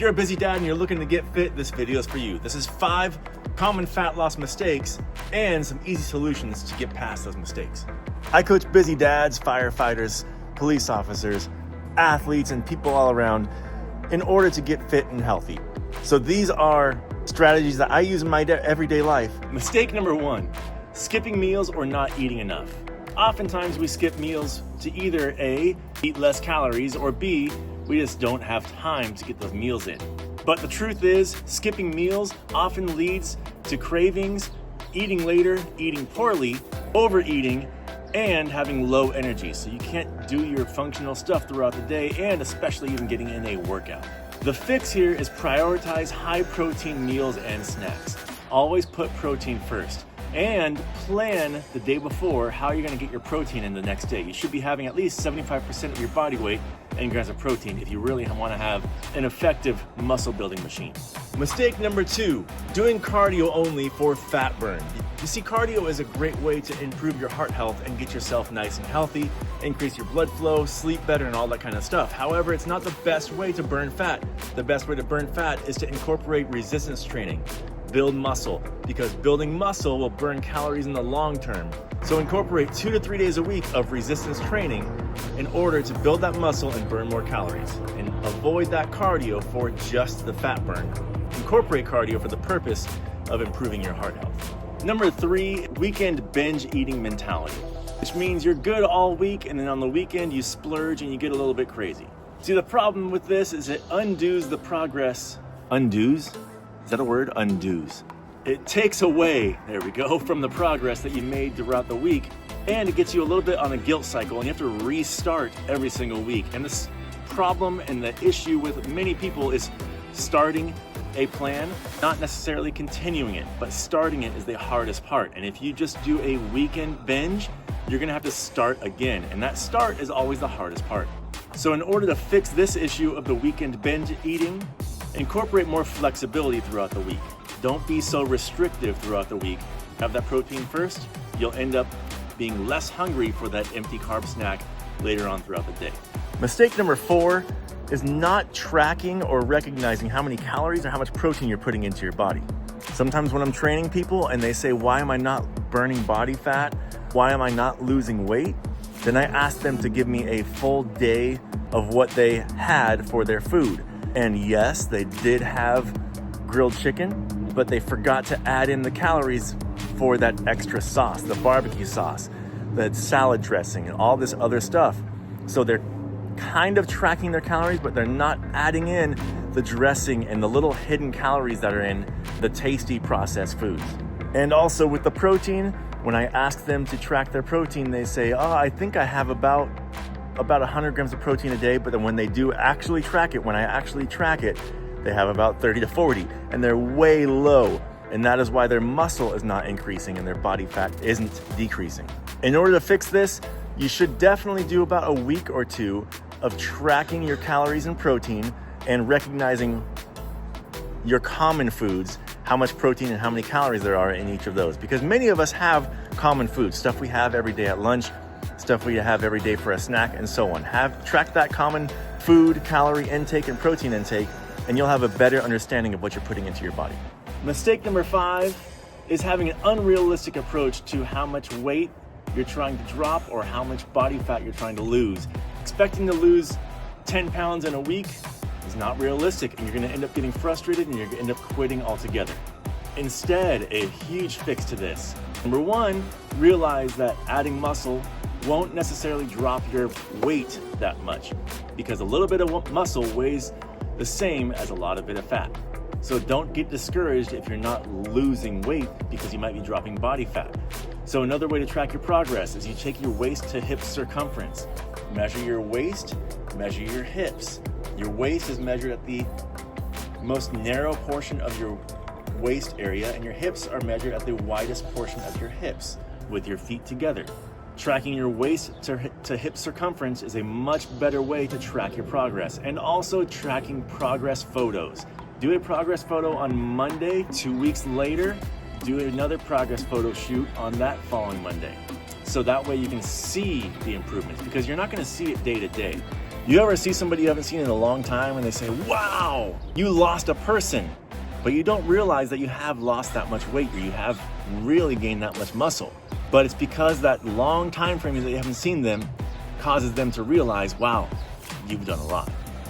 you're a busy dad and you're looking to get fit, this video is for you. This is 5 common fat loss mistakes and some easy solutions to get past those mistakes. I coach busy dads, firefighters, police officers, athletes, and people all around in order to get fit and healthy. So these are strategies that I use in my everyday life. Mistake number 1, skipping meals or not eating enough. Oftentimes we skip meals to either A, eat less calories, or B, we just don't have time to get those meals in. But the truth is, skipping meals often leads to cravings, eating later, eating poorly, overeating, and having low energy. So you can't do your functional stuff throughout the day, and especially even getting in a workout. The fix here is prioritize high protein meals and snacks. Always put protein first. And plan the day before how you're gonna get your protein in the next day. You should be having at least 75% of your body weight in grams of protein if you really wanna have an effective muscle building machine. Mistake number 2, doing cardio only for fat burn. You see, cardio is a great way to improve your heart health and get yourself nice and healthy, increase your blood flow, sleep better, and all that kind of stuff. However, it's not the best way to burn fat. The best way to burn fat is to incorporate resistance training. Build muscle, because building muscle will burn calories in the long term. So incorporate 2 to 3 days a week of resistance training in order to build that muscle and burn more calories. And avoid that cardio for just the fat burn. Incorporate cardio for the purpose of improving your heart health. Number 3, weekend binge eating mentality, which means you're good all week and then on the weekend you splurge and you get a little bit crazy. See, the problem with this is it undoes the progress. Undoes? Is that a word? Undoes. It takes away, there we go, from the progress that you made throughout the week, and it gets you a little bit on a guilt cycle, and you have to restart every single week. And this problem and the issue with many people is starting a plan, not necessarily continuing it, but starting it is the hardest part. And if you just do a weekend binge, you're gonna have to start again, and that start is always the hardest part. So in order to fix this issue of the weekend binge eating, incorporate more flexibility throughout the week. Don't be so restrictive throughout the week. Have that protein first. You'll end up being less hungry for that empty carb snack later on throughout the day. Mistake number 4 is not tracking or recognizing how many calories or how much protein you're putting into your body. Sometimes when I'm training people and they say, why am I not burning body fat? Why am I not losing weight? Then I ask them to give me a full day of what they had for their food. And yes, they did have grilled chicken, but they forgot to add in the calories for that extra sauce, the barbecue sauce, the salad dressing, and all this other stuff. So they're kind of tracking their calories, but they're not adding in the dressing and the little hidden calories that are in the tasty processed foods. And also with the protein, when I ask them to track their protein, they say, oh, I think I have about 100 grams of protein a day, but then when they do actually track it, they have about 30 to 40, and they're way low. And that is why their muscle is not increasing and their body fat isn't decreasing. In order to fix this, you should definitely do about a week or 2 of tracking your calories and protein and recognizing your common foods, how much protein and how many calories there are in each of those. Because many of us have common foods, stuff we have every day at lunch, stuff we have every day for a snack, and so on. Track that common food, calorie intake, and protein intake, and you'll have a better understanding of what you're putting into your body. Mistake number 5 is having an unrealistic approach to how much weight you're trying to drop or how much body fat you're trying to lose. Expecting to lose 10 pounds in a week is not realistic, and you're gonna end up getting frustrated and you're gonna end up quitting altogether. Instead, a huge fix to this. Number 1, realize that adding muscle won't necessarily drop your weight that much, because a little bit of muscle weighs the same as a lot of bit of fat. So don't get discouraged if you're not losing weight because you might be dropping body fat. So another way to track your progress is you take your waist to hip circumference. Measure your waist, measure your hips. Your waist is measured at the most narrow portion of your waist area, and your hips are measured at the widest portion of your hips with your feet together. Tracking your waist to hip circumference is a much better way to track your progress, and also tracking progress photos. Do a progress photo on Monday, 2 weeks later, do another progress photo shoot on that following Monday. So that way you can see the improvements, because you're not gonna see it day to day. You ever see somebody you haven't seen in a long time and they say, wow, you lost a person, but you don't realize that you have lost that much weight or you have really gained that much muscle. But it's because that long time frame that you haven't seen them causes them to realize, wow, you've done a lot.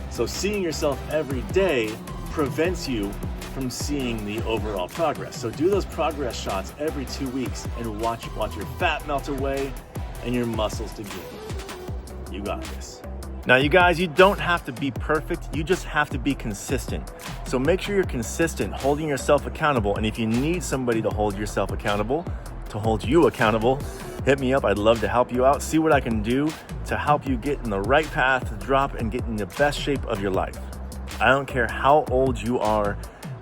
So seeing yourself every day prevents you from seeing the overall progress. So do those progress shots every 2 weeks and watch your fat melt away and your muscles to gain. You got this. Now you guys, you don't have to be perfect, you just have to be consistent. So make sure you're consistent, holding yourself accountable, and if you need somebody to hold yourself accountable, to hold you accountable, hit me up. I'd love to help you out, see what I can do to help you get in the right path to drop and get in the best shape of your life. I don't care how old you are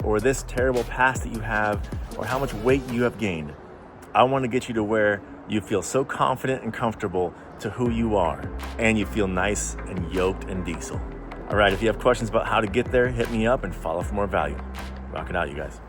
or this terrible past that you have or how much weight you have gained. I want to get you to where you feel so confident and comfortable to who you are, and you feel nice and yoked and diesel. All right, if you have questions about how to get there, hit me up and follow for more value. Rock it out, you guys.